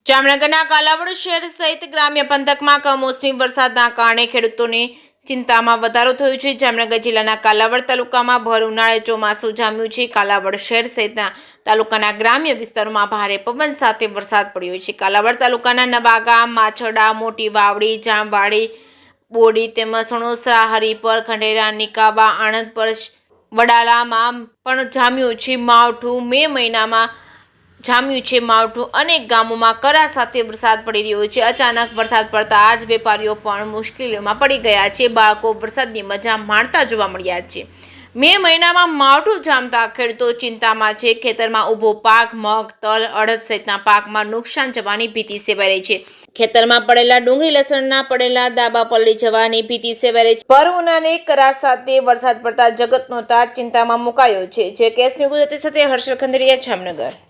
જામનગરના કાલાવડ શહેર સહિત ગ્રામ્ય પંથકમાં કમોસમી વરસાદના કારણે ખેડૂતોની ચિંતામાં વધારો થયો છે। જામનગર જિલ્લાના કાલાવડ તાલુકામાં ભર ઉનાળે ચોમાસું જામ્યું છે। કાલાવડ શહેર સહિતના તાલુકાના ગ્રામ્ય વિસ્તારોમાં ભારે પવન સાથે વરસાદ પડ્યો છે। કાલાવડ તાલુકાના નવાગામ, માછડા, મોટી વાવડી, જામવાડી, બોડી તેમજ સણોસરા, હરિપર, ખંડેરા, નિકાવા, આણંદ પર, વડાલામાં પણ જામ્યું છે માવઠું। મે મહિનામાં જામ્યું છે માવઠું। અનેક ગામોમાં કરા સાથે વરસાદ પડી રહ્યો છે। અચાનક વરસાદ પડતા આજ વેપારીઓ પણ મુશ્કેલીઓમાં પડી ગયા છે। બાળકો વરસાદની મજા માણતા જોવા મળ્યા છે। મે મહિનામાં માવઠું જામતા ખેડૂતો ચિંતામાં છે। ખેતરમાં ઊભો પાક મગ, તલ, અડદ સહિતના પાકમાં નુકસાન જવાની ભીતિ સેવાઈ રહી છે। ખેતરમાં પડેલા ડુંગળી, લસણના પડેલા દાબા પલળી જવાની ભીતિ સેવાઈ રહી છે। ભર ઉનાળે કરા સાથે વરસાદ પડતા જગતનો તાત ચિંતામાં મુકાયો છે। જે કેસ ન્યૂઝ ગુજરાતી સાથે હર્ષલ ખંડેરિયા, જામનગર।